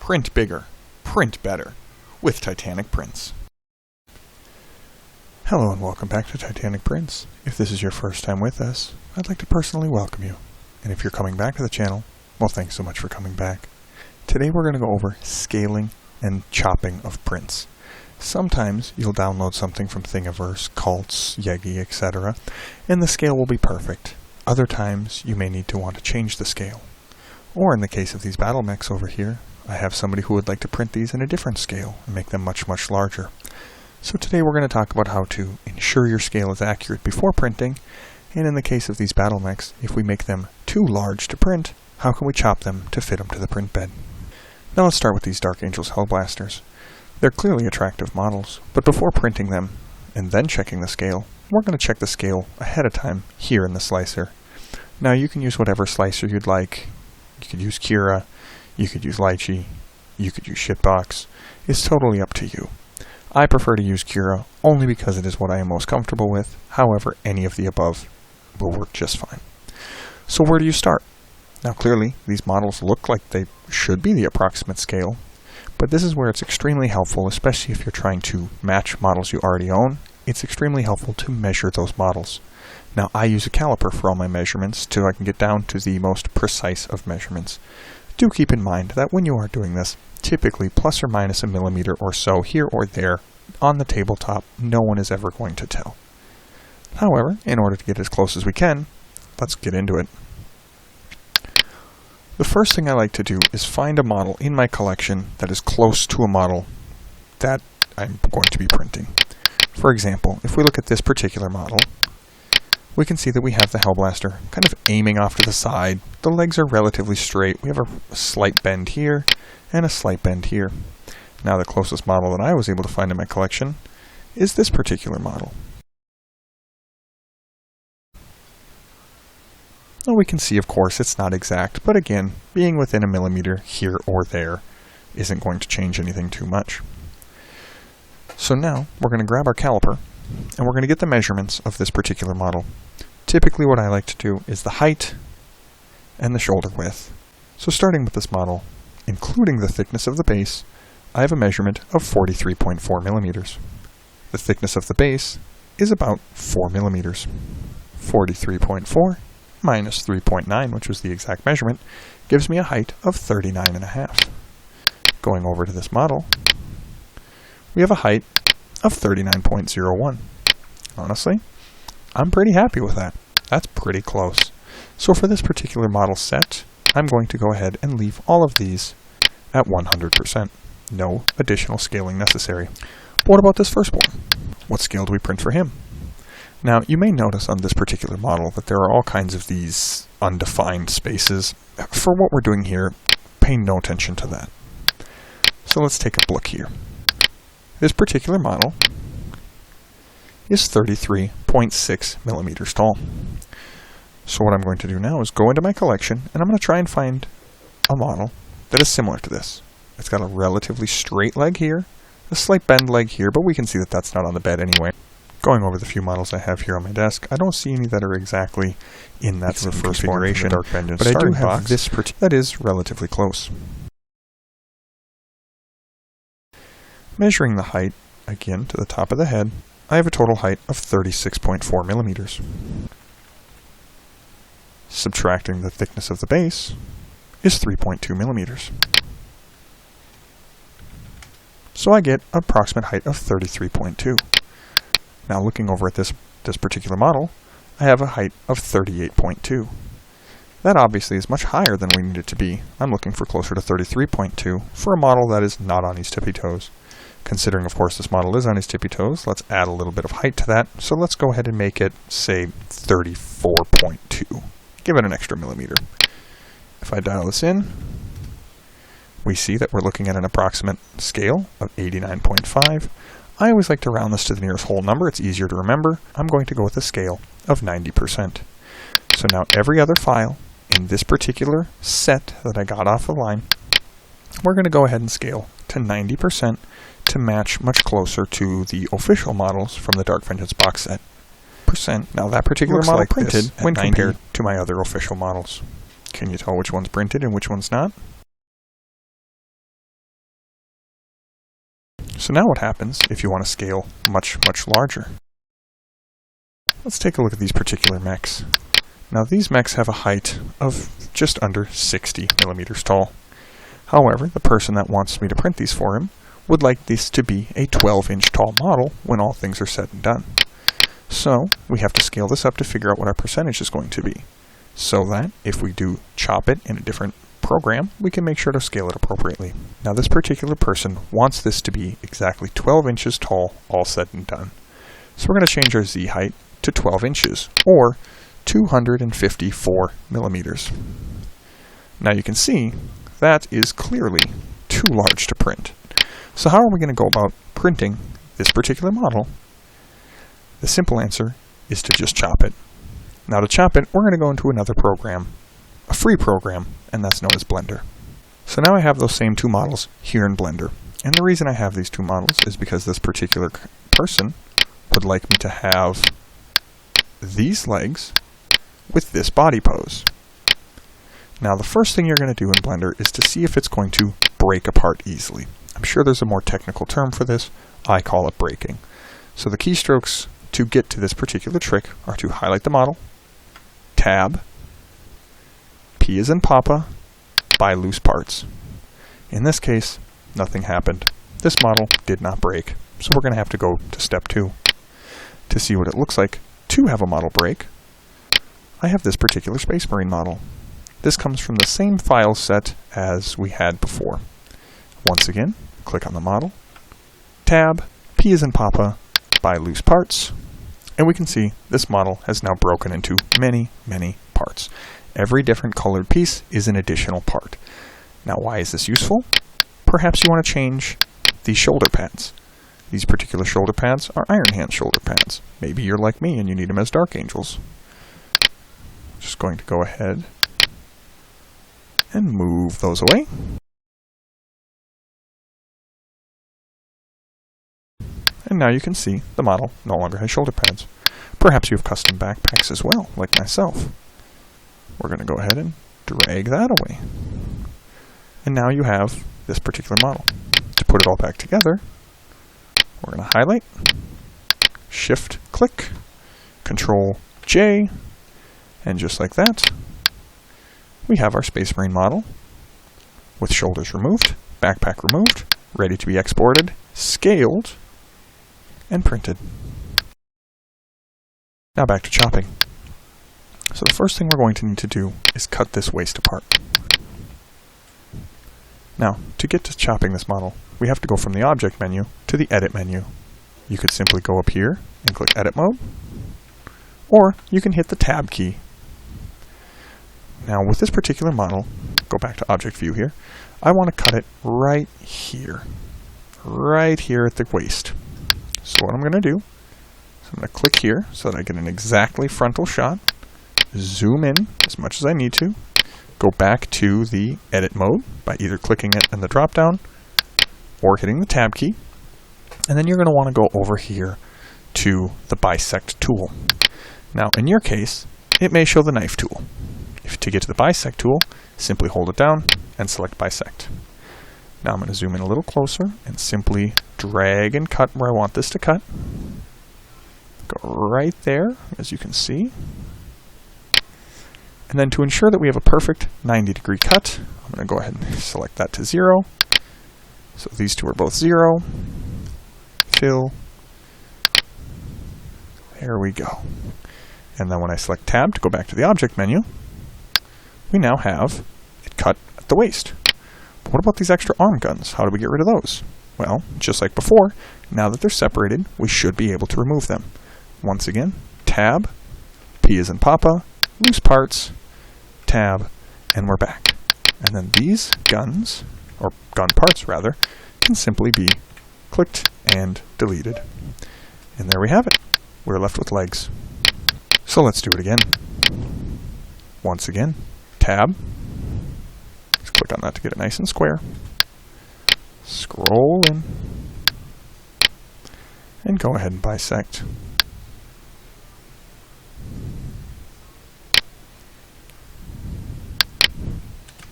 Print bigger, print better, with Titanic Prints. Hello and welcome back to Titanic Prints. If this is your first time with us, I'd like to personally welcome you. And if you're coming back to the channel, well, thanks so much for coming back. Today we're going to go over scaling and chopping of prints. Sometimes you'll download something from Thingiverse, Cults, Yegi, etc., and the scale will be perfect. Other times you may need to want to change the scale. Or in the case of these battle mechs over here, I have somebody who would like to print these in a different scale and make them much, much larger. So today we're going to talk about how to ensure your scale is accurate before printing, and in the case of these battle mechs, if we make them too large to print, how can we chop them to fit them to the print bed? Now let's start with these Dark Angels Hellblasters. They're clearly attractive models, but before printing them and then checking the scale, we're going to check the scale ahead of time here in the slicer. Now you can use whatever slicer you'd like. You could use Cura, you could use Lychee, you could use Shitbox. It's totally up to you. I prefer to use Cura only because it is what I am most comfortable with. However, any of the above will work just fine. So where do you start? Now clearly, these models look like they should be the approximate scale, but this is where it's extremely helpful, especially if you're trying to match models you already own. It's extremely helpful to measure those models. Now I use a caliper for all my measurements so I can get down to the most precise of measurements. Do keep in mind that when you are doing this, typically plus or minus a millimeter or so here or there on the tabletop, no one is ever going to tell. However, in order to get as close as we can, let's get into it. The first thing I like to do is find a model in my collection that is close to a model that I'm going to be printing. For example, if we look at this particular model, we can see that we have the Hellblaster kind of aiming off to the side. The legs are relatively straight. We have a slight bend here and a slight bend here. Now the closest model that I was able to find in my collection is this particular model. Well, we can see, of course, it's not exact, but again, being within a millimeter here or there isn't going to change anything too much. So now we're going to grab our caliper and we're going to get the measurements of this particular model. Typically what I like to do is the height and the shoulder width. So starting with this model, including the thickness of the base, I have a measurement of 43.4 millimeters. The thickness of the base is about 4 millimeters. 43.4 minus 3.9, which was the exact measurement, gives me a height of 39.5. Going over to this model, we have a height of 39.01. Honestly, I'm pretty happy with that. That's pretty close. So for this particular model set, I'm going to go ahead and leave all of these at 100%. No additional scaling necessary. But what about this firstborn? What scale do we print for him? Now, you may notice on this particular model that there are all kinds of these undefined spaces. For what we're doing here, pay no attention to that. So let's take a look here. This particular model is 33.6 millimeters tall. So what I'm going to do now is go into my collection and I'm going to try and find a model that is similar to this. It's got a relatively straight leg here, a slight bend leg here, but we can see that that's not on the bed anyway. Going over the few models I have here on my desk, I don't see any that are exactly in that same configuration, but I do have this that is relatively close. Measuring the height, again to the top of the head, I have a total height of 36.4 millimeters. Subtracting the thickness of the base is 3.2 millimeters. So I get an approximate height of 33.2. Now looking over at this particular model, I have a height of 38.2. That obviously is much higher than we need it to be. I'm looking for closer to 33.2 for a model that is not on his tippy toes. Considering, of course, this model is on his tippy toes, let's add a little bit of height to that. So let's go ahead and make it, say, 34.2. Give it an extra millimeter. If I dial this in, we see that we're looking at an approximate scale of 89.5. I always like to round this to the nearest whole number. It's easier to remember. I'm going to go with a scale of 90%. So now every other file in this particular set that I got off the line, we're going to go ahead and scale to 90% to match much closer to the official models from the Dark Vengeance box set. Now that particular model like printed when compared to my other official models. Can you tell which one's printed and which one's not? So now what happens if you want to scale much, much larger? Let's take a look at these particular mechs. Now these mechs have a height of just under 60 millimeters tall. However, the person that wants me to print these for him would like this to be a 12-inch tall model when all things are said and done. So we have to scale this up to figure out what our percentage is going to be, so that if we do chop it in a different program, we can make sure to scale it appropriately. Now this particular person wants this to be exactly 12 inches tall, all said and done. So we're going to change our Z height to 12 inches, or 254 millimeters. Now you can see that is clearly too large to print. So how are we going to go about printing this particular model? The simple answer is to just chop it. Now to chop it, we're going to go into another program, a free program, and that's known as Blender. So now I have those same two models here in Blender. And the reason I have these two models is because this particular person would like me to have these legs with this body pose. Now the first thing you're going to do in Blender is to see if it's going to break apart easily. I'm sure there's a more technical term for this. I call it breaking. So the keystrokes to get to this particular trick are to highlight the model, Tab, P as in Papa, buy loose parts. In this case, nothing happened. This model did not break. So we're going to have to go to step 2. To see what it looks like to have a model break, I have this particular Space Marine model. This comes from the same file set as we had before. Once again, click on the model, Tab, P as in Papa, buy loose parts, and we can see this model has now broken into many, many parts. Every different colored piece is an additional part. Now why is this useful? Perhaps you want to change the shoulder pads. These particular shoulder pads are Iron Hand shoulder pads. Maybe you're like me and you need them as Dark Angels. Just going to go ahead and move those away. And now you can see the model no longer has shoulder pads. Perhaps you have custom backpacks as well, like myself. We're going to go ahead and drag that away. And now you have this particular model. To put it all back together, we're going to highlight, Shift click, Control J, and just like that, we have our Space Marine model with shoulders removed, backpack removed, ready to be exported, scaled, and printed. Now back to chopping. So the first thing we're going to need to do is cut this waist apart. Now, to get to chopping this model, we have to go from the Object menu to the Edit menu. You could simply go up here and click Edit Mode, or you can hit the Tab key. Now with this particular model, go back to Object View here, I want to cut it right here at the waist. So what I'm going to do is I'm going to click here so that I get an exactly frontal shot, zoom in as much as I need to, go back to the Edit mode by either clicking it in the drop down or hitting the Tab key, and then you're going to want to go over here to the Bisect tool. Now in your case, it may show the knife tool. To get to the Bisect tool, simply hold it down and select Bisect. Now I'm going to zoom in a little closer and simply drag and cut where I want this to cut. Go right there, as you can see. And then to ensure that we have a perfect 90-degree cut, I'm going to go ahead and select that to 0. So these two are both 0. Fill. There we go. And then when I select Tab to go back to the Object menu, we now have it cut at the waist. But what about these extra arm guns? How do we get rid of those? Well, just like before, now that they're separated, we should be able to remove them. Once again, Tab, P as in Papa, loose parts, Tab, and we're back. And then these guns, or gun parts rather, can simply be clicked and deleted. And there we have it. We're left with legs. So let's do it again. Once again, Tab. Just click on that to get it nice and square. Scroll in. And go ahead and bisect.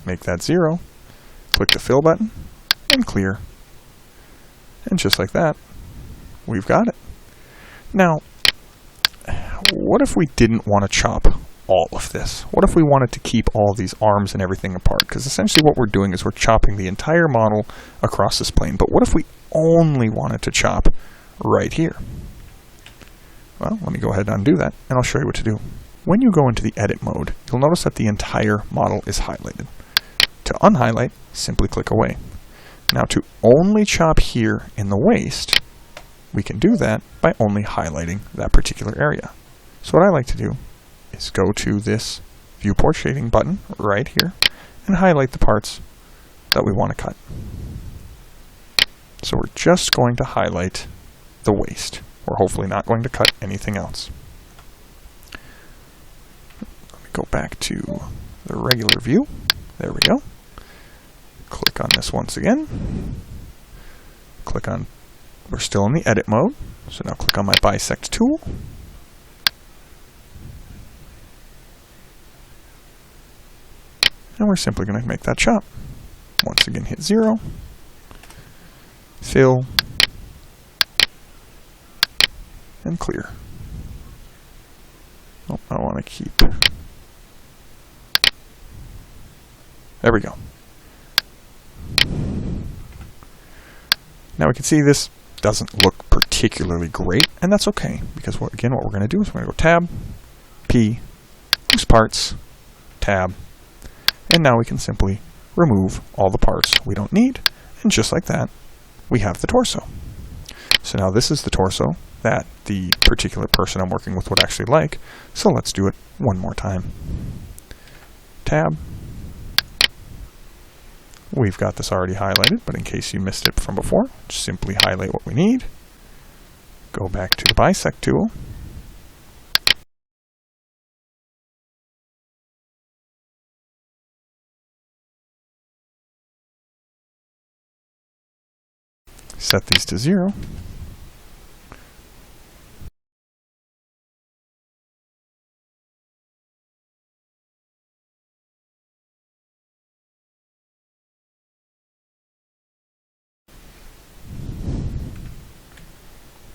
Make that 0. Click the Fill button and clear. And just like that, we've got it. Now, what if we didn't want to chop all of this? What if we wanted to keep all these arms and everything apart? Because essentially what we're doing is we're chopping the entire model across this plane. But what if we only wanted to chop right here? Well, let me go ahead and undo that, and I'll show you what to do. When you go into the edit mode, you'll notice that the entire model is highlighted. To unhighlight, simply click away. Now to only chop here in the waist, we can do that by only highlighting that particular area. So what I like to do is go to this viewport shading button right here and highlight the parts that we want to cut. So we're just going to highlight the waist. We're hopefully not going to cut anything else. Let me go back to the regular view. There we go. Click on this once again. Click on, we're still in the edit mode, so now click on my bisect tool. And we're simply going to make that chop. Once again, hit 0, fill, and clear. Oh, I want to keep. There we go. Now we can see this doesn't look particularly great, and that's okay, because what we're going to do is we're going to go Tab, P, Loose Parts, Tab, and now we can simply remove all the parts we don't need, and just like that, we have the torso. So now this is the torso that the particular person I'm working with would actually like, so let's do it one more time. Tab. We've got this already highlighted, but in case you missed it from before, just simply highlight what we need. Go back to the bisect tool. Set these to 0.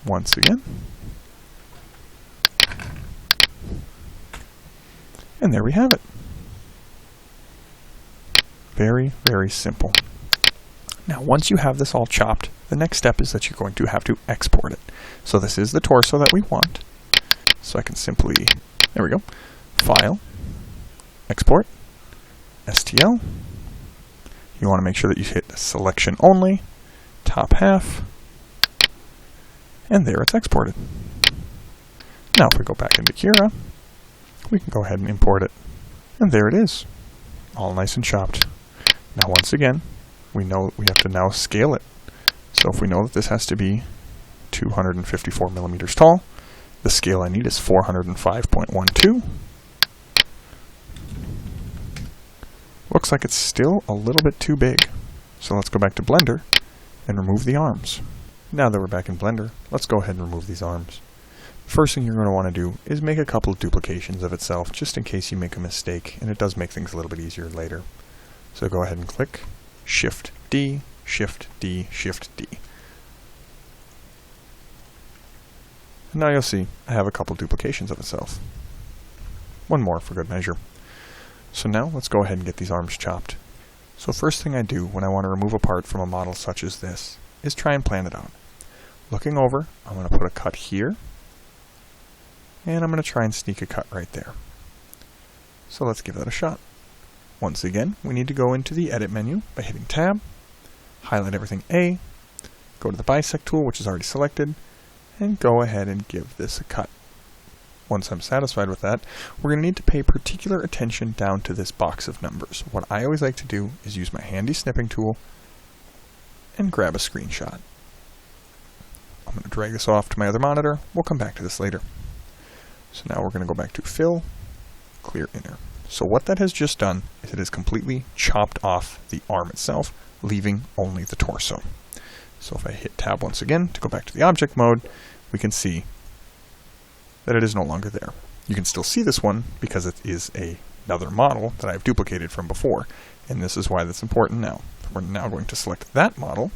Once again. And there we have it. Very, very simple. Now, once you have this all chopped, the next step is that you're going to have to export it. So this is the torso that we want. So I can simply, there we go, File, Export, STL. You want to make sure that you hit Selection Only, Top Half, and there it's exported. Now if we go back into Cura, we can go ahead and import it. And there it is, all nice and chopped. Now once again, we know we have to now scale it. So if we know that this has to be 254 millimeters tall, the scale I need is 405.12. Looks like it's still a little bit too big. So let's go back to Blender and remove the arms. Now that we're back in Blender, let's go ahead and remove these arms. The first thing you're going to want to do is make a couple of duplications of itself, just in case you make a mistake, and it does make things a little bit easier later. So go ahead and click Shift D, Shift D, Shift D. And now you'll see I have a couple duplications of itself. One more for good measure. So now let's go ahead and get these arms chopped. So first thing I do when I want to remove a part from a model such as this is try and plan it out. Looking over, I'm going to put a cut here, and I'm going to try and sneak a cut right there. So let's give that a shot. Once again, we need to go into the Edit menu by hitting Tab, highlight everything A, go to the Bisect tool, which is already selected, and go ahead and give this a cut. Once I'm satisfied with that, we're going to need to pay particular attention down to this box of numbers. What I always like to do is use my handy snipping tool and grab a screenshot. I'm going to drag this off to my other monitor. We'll come back to this later. So now we're going to go back to Fill, Clear Inner. So what that has just done is it has completely chopped off the arm itself, leaving only the torso. So if I hit Tab once again to go back to the object mode, we can see that it is no longer there. You can still see this one because it is another model that I've duplicated from before, and this is why that's important now. We're now going to select that model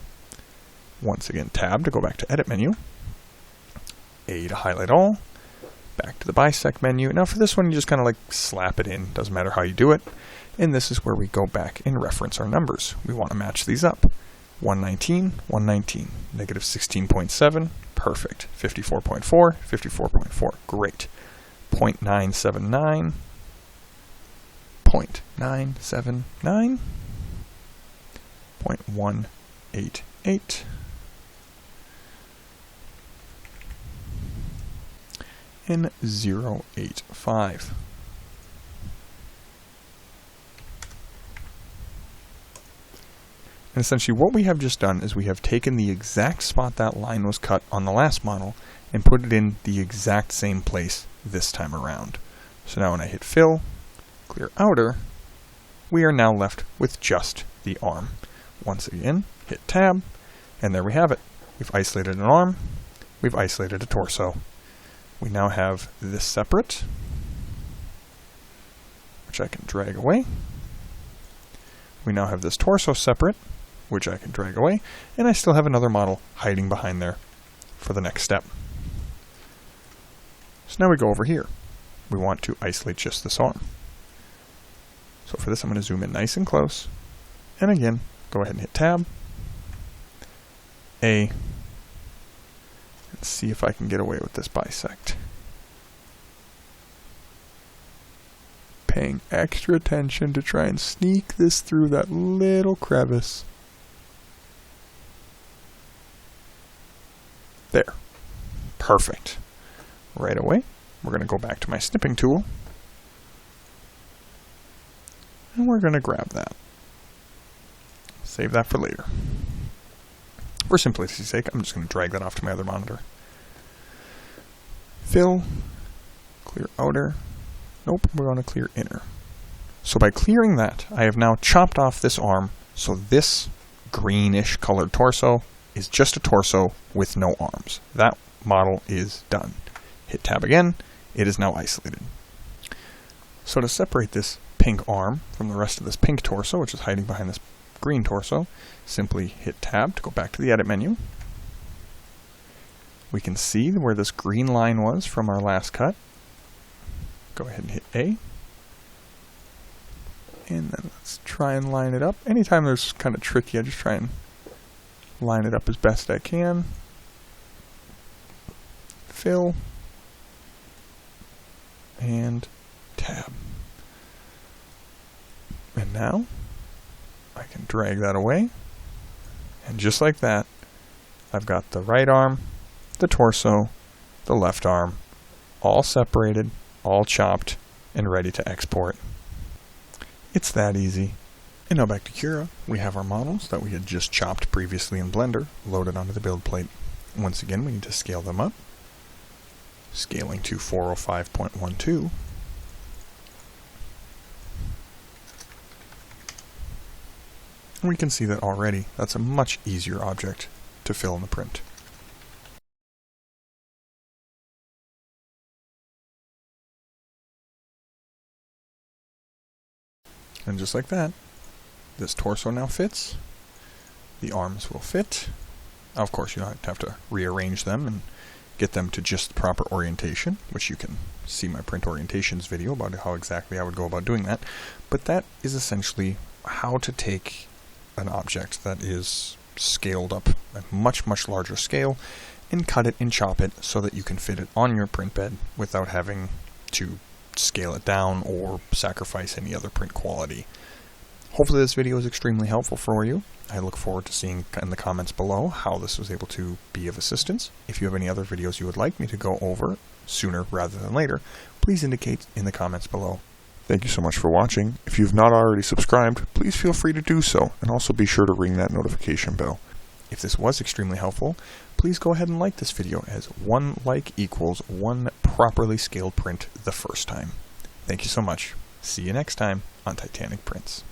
Once again, Tab to go back to Edit menu, A to highlight all, back to the bisect menu. Now for this one, you just kind of like slap it in, doesn't matter how you do it. And this is where we go back and reference our numbers. We want to match these up. 119, 119, negative 16.7, perfect. 54.4, 54.4, great. 0.979, 0.979, 0.188, and 0.85. And essentially what we have just done is we have taken the exact spot that line was cut on the last model and put it in the exact same place this time around. So now when I hit Fill, Clear Outer, we are now left with just the arm. Once again, hit Tab, and there we have it. We've isolated an arm, we've isolated a torso. We now have this separate, which I can drag away. We now have this torso separate, which I can drag away, and I still have another model hiding behind there for the next step. So now we go over here. We want to isolate just this arm. So for this, I'm going to zoom in nice and close, and again, go ahead and hit Tab, A, and see if I can get away with this bisect. Paying extra attention to try and sneak this through that little crevice. There. Perfect. Right away, we're going to go back to my snipping tool, and we're going to grab that. Save that for later. For simplicity's sake, I'm just going to drag that off to my other monitor. Fill, clear outer. Nope, we're going to clear inner. So by clearing that, I have now chopped off this arm, so this greenish colored torso is just a torso with no arms. That model is done. Hit Tab again, it is now isolated. So to separate this pink arm from the rest of this pink torso, which is hiding behind this green torso, simply hit Tab to go back to the Edit menu. We can see where this green line was from our last cut. Go ahead and hit A. And then let's try and line it up. Anytime there's kind of tricky, I just try and line it up as best I can. Fill. And Tab. And now I can drag that away. And just like that, I've got the right arm, the torso, the left arm, all separated, all chopped, and ready to export. It's that easy. And now back to Cura, we have our models that we had just chopped previously in Blender loaded onto the build plate. Once again, we need to scale them up. Scaling to 405.12. And we can see that already that's a much easier object to fill in the print. And just like that, this torso now fits. The arms will fit. Of course, you don't have to rearrange them and get them to just the proper orientation, which you can see my print orientations video about how exactly I would go about doing that. But that is essentially how to take an object that is scaled up a much, much larger scale and cut it and chop it so that you can fit it on your print bed without having to scale it down or sacrifice any other print quality. Hopefully this video is extremely helpful for you. I look forward to seeing in the comments below how this was able to be of assistance. If you have any other videos you would like me to go over sooner rather than later, please indicate in the comments below. Thank you so much for watching. If you've not already subscribed, please feel free to do so, and also be sure to ring that notification bell. If this was extremely helpful, please go ahead and like this video, as one like equals one properly scaled print the first time. Thank you so much. See you next time on Titanic Prints.